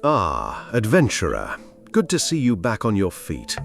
Ah, adventurer. Good to see you back on your feet.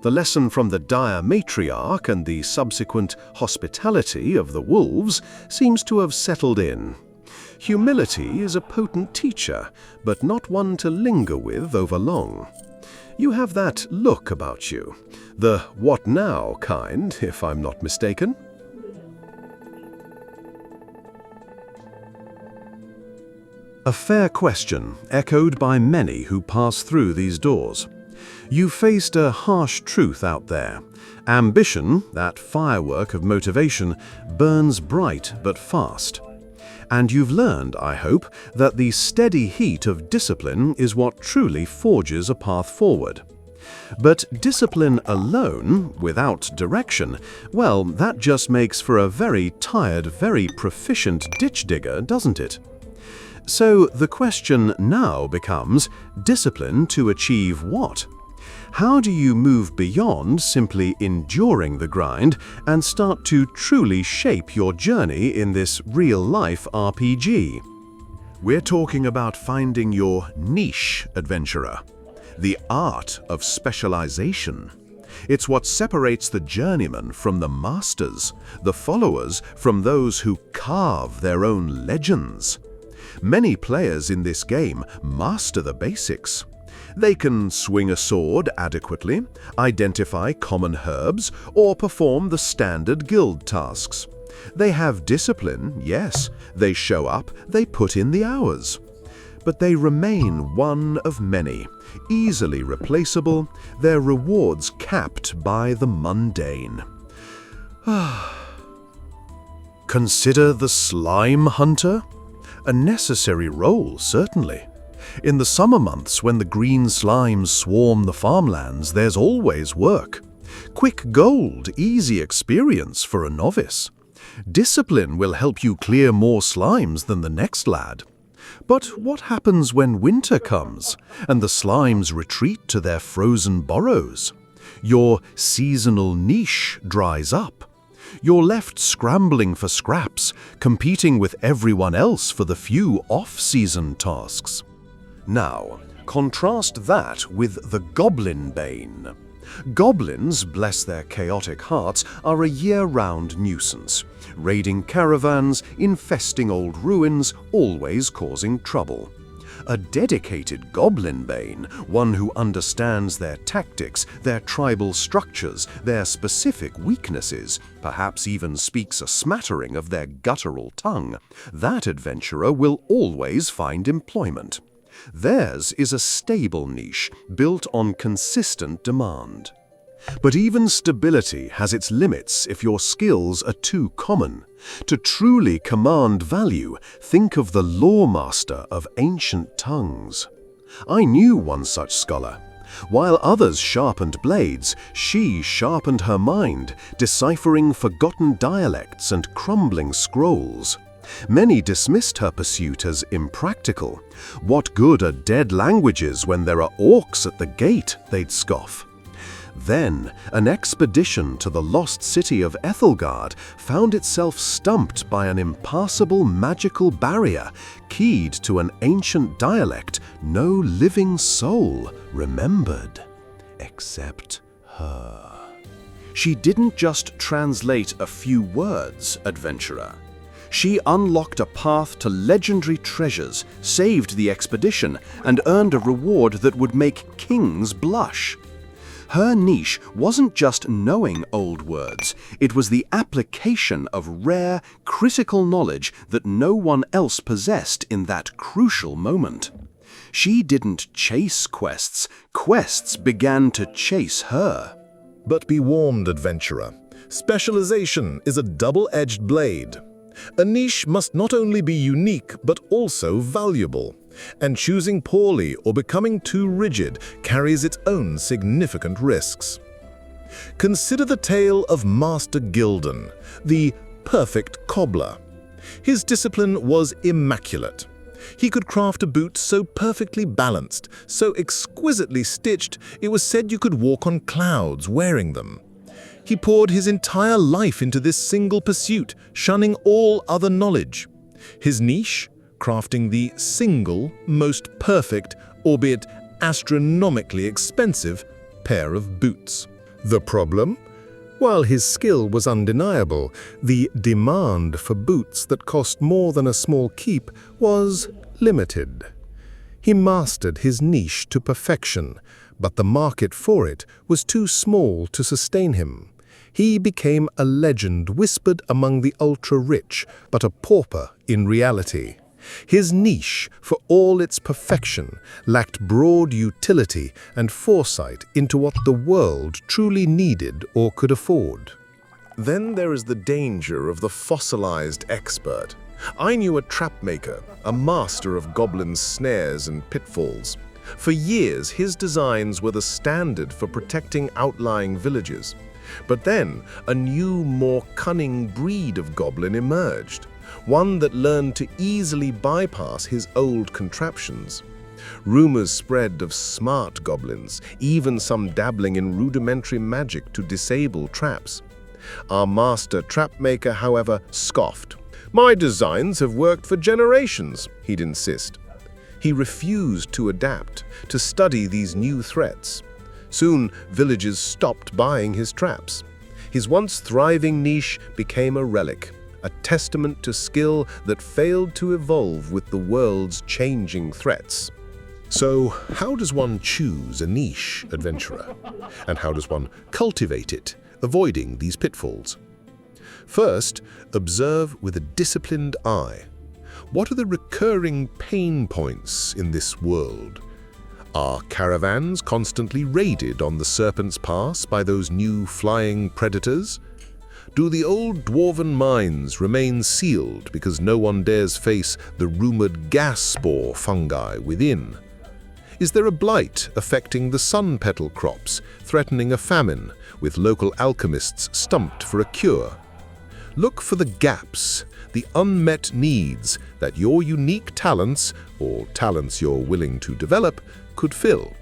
The lesson from the dire matriarch and the subsequent hospitality of the wolves seems to have settled in. Humility is a potent teacher, but not one to linger with over long. You have that look about you, the what now kind, if I'm not mistaken. A fair question, echoed by many who pass through these doors. You faced a harsh truth out there. Ambition, that firework of motivation, burns bright but fast. And you've learned, I hope, that the steady heat of discipline is what truly forges a path forward. But discipline alone, without direction, well, that just makes for a very tired, very proficient ditch digger, doesn't it? So the question now becomes, discipline to achieve what? How do you move beyond simply enduring the grind and start to truly shape your journey in this real-life RPG? We're talking about finding your niche, adventurer. The art of specialization. It's what separates the journeyman from the masters, the followers from those who carve their own legends. Many players in this game master the basics. They can swing a sword adequately, identify common herbs, or perform the standard guild tasks. They have discipline, yes, they show up, they put in the hours. But they remain one of many, easily replaceable, their rewards capped by the mundane. Consider the slime hunter? A necessary role, certainly. In the summer months when the green slimes swarm the farmlands, there's always work. Quick gold, easy experience for a novice. Discipline will help you clear more slimes than the next lad. But what happens when winter comes and the slimes retreat to their frozen burrows? Your seasonal niche dries up. You're left scrambling for scraps, competing with everyone else for the few off-season tasks. Now, contrast that with the Goblin Bane. Goblins, bless their chaotic hearts, are a year-round nuisance, raiding caravans, infesting old ruins, always causing trouble. A dedicated Goblin Bane, one who understands their tactics, their tribal structures, their specific weaknesses, perhaps even speaks a smattering of their guttural tongue, that adventurer will always find employment. Theirs is a stable niche, built on consistent demand. But even stability has its limits if your skills are too common. To truly command value, think of the Loremaster of Ancient Tongues. I knew one such scholar. While others sharpened blades, she sharpened her mind, deciphering forgotten dialects and crumbling scrolls. Many dismissed her pursuit as impractical. What good are dead languages when there are orcs at the gate, they'd scoff. Then, an expedition to the lost city of Ethelgard found itself stumped by an impassable magical barrier, keyed to an ancient dialect no living soul remembered, except her. She didn't just translate a few words, adventurer. She unlocked a path to legendary treasures, saved the expedition, and earned a reward that would make kings blush. Her niche wasn't just knowing old words, it was the application of rare, critical knowledge that no one else possessed in that crucial moment. She didn't chase quests, quests began to chase her. But be warned, adventurer. Specialization is a double-edged blade. A niche must not only be unique, but also valuable. And choosing poorly or becoming too rigid carries its own significant risks. Consider the tale of Master Gildan, the perfect cobbler. His discipline was immaculate. He could craft a boot so perfectly balanced, so exquisitely stitched, it was said you could walk on clouds wearing them. He poured his entire life into this single pursuit, shunning all other knowledge. His niche? Crafting the single, most perfect, albeit astronomically expensive, pair of boots. The problem? While his skill was undeniable, the demand for boots that cost more than a small keep was limited. He mastered his niche to perfection, but the market for it was too small to sustain him. He became a legend whispered among the ultra-rich, but a pauper in reality. His niche, for all its perfection, lacked broad utility and foresight into what the world truly needed or could afford. Then there is the danger of the fossilized expert. I knew a trapmaker, a master of goblins' snares and pitfalls. For years, his designs were the standard for protecting outlying villages. But then, a new, more cunning breed of goblin emerged, one that learned to easily bypass his old contraptions. Rumors spread of smart goblins, even some dabbling in rudimentary magic to disable traps. Our master trapmaker, however, scoffed. "My designs have worked for generations," he'd insist. He refused to adapt, to study these new threats. Soon, villagers stopped buying his traps. His once thriving niche became a relic, a testament to skill that failed to evolve with the world's changing threats. So, how does one choose a niche, adventurer? And how does one cultivate it, avoiding these pitfalls? First, observe with a disciplined eye. What are the recurring pain points in this world? Are caravans constantly raided on the Serpent's Pass by those new flying predators? Do the old dwarven mines remain sealed because no one dares face the rumored gas spore fungi within? Is there a blight affecting the sun petal crops, threatening a famine, with local alchemists stumped for a cure? Look for the gaps, the unmet needs that your unique talents, or talents you're willing to develop, could fill.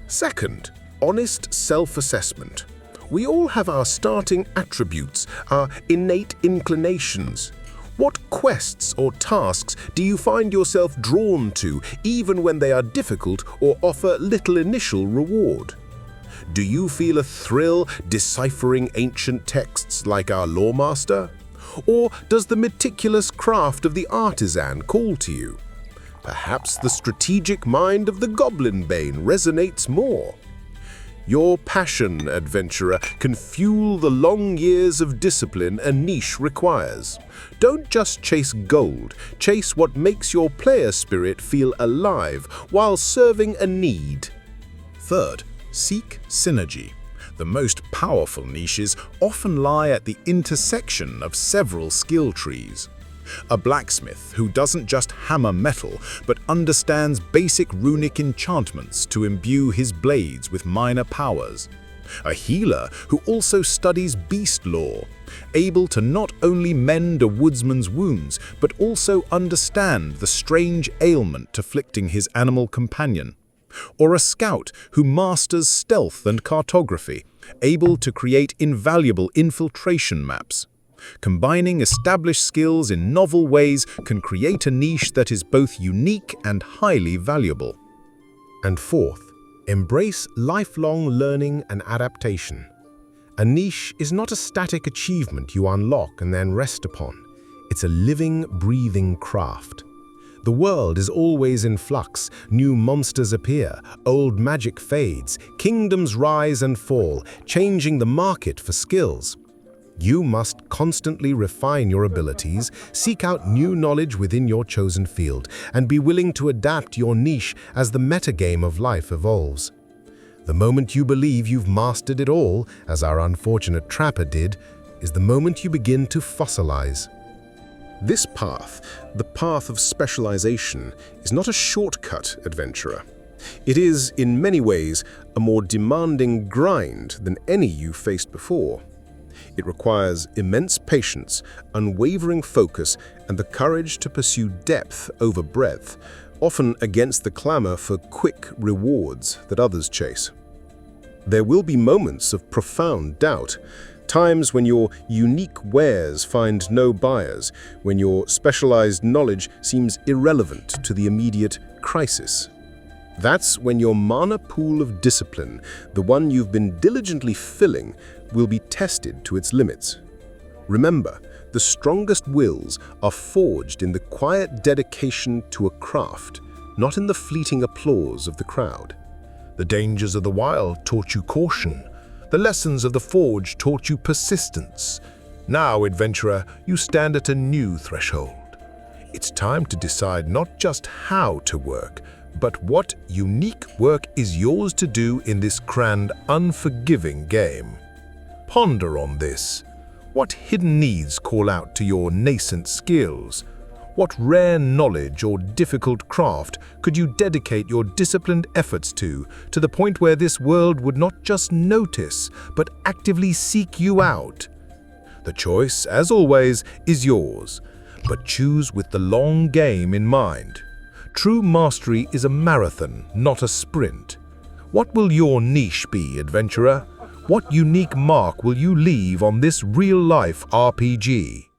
Second, honest self-assessment. We all have our starting attributes, our innate inclinations. What quests or tasks do you find yourself drawn to, even when they are difficult or offer little initial reward? Do you feel a thrill deciphering ancient texts like our Loremaster? Or does the meticulous craft of the artisan call to you? Perhaps the strategic mind of the Goblin Bane resonates more. Your passion, adventurer, can fuel the long years of discipline a niche requires. Don't just chase gold, chase what makes your player spirit feel alive while serving a need. Third, seek synergy. The most powerful niches often lie at the intersection of several skill trees. A blacksmith who doesn't just hammer metal, but understands basic runic enchantments to imbue his blades with minor powers. A healer who also studies beast lore, able to not only mend a woodsman's wounds, but also understand the strange ailment afflicting his animal companion. Or a scout who masters stealth and cartography, able to create invaluable infiltration maps. Combining established skills in novel ways can create a niche that is both unique and highly valuable. And fourth, embrace lifelong learning and adaptation. A niche is not a static achievement you unlock and then rest upon. It's a living, breathing craft. The world is always in flux, new monsters appear, old magic fades, kingdoms rise and fall, changing the market for skills. You must constantly refine your abilities, seek out new knowledge within your chosen field, and be willing to adapt your niche as the metagame of life evolves. The moment you believe you've mastered it all, as our unfortunate trapper did, is the moment you begin to fossilize. This path, the path of specialization, is not a shortcut, adventurer. It is, in many ways, a more demanding grind than any you've faced before. It requires immense patience, unwavering focus, and the courage to pursue depth over breadth, often against the clamor for quick rewards that others chase. There will be moments of profound doubt, times when your unique wares find no buyers, when your specialized knowledge seems irrelevant to the immediate crisis. That's when your mana pool of discipline, the one you've been diligently filling, will be tested to its limits. Remember, the strongest wills are forged in the quiet dedication to a craft, not in the fleeting applause of the crowd. The dangers of the wild taught you caution. The lessons of the forge taught you persistence. Now, adventurer, you stand at a new threshold. It's time to decide not just how to work, but what unique work is yours to do in this grand, unforgiving game. Ponder on this. What hidden needs call out to your nascent skills? What rare knowledge or difficult craft could you dedicate your disciplined efforts to the point where this world would not just notice, but actively seek you out? The choice, as always, is yours, but choose with the long game in mind. True mastery is a marathon, not a sprint. What will your niche be, adventurer? What unique mark will you leave on this real-life RPG?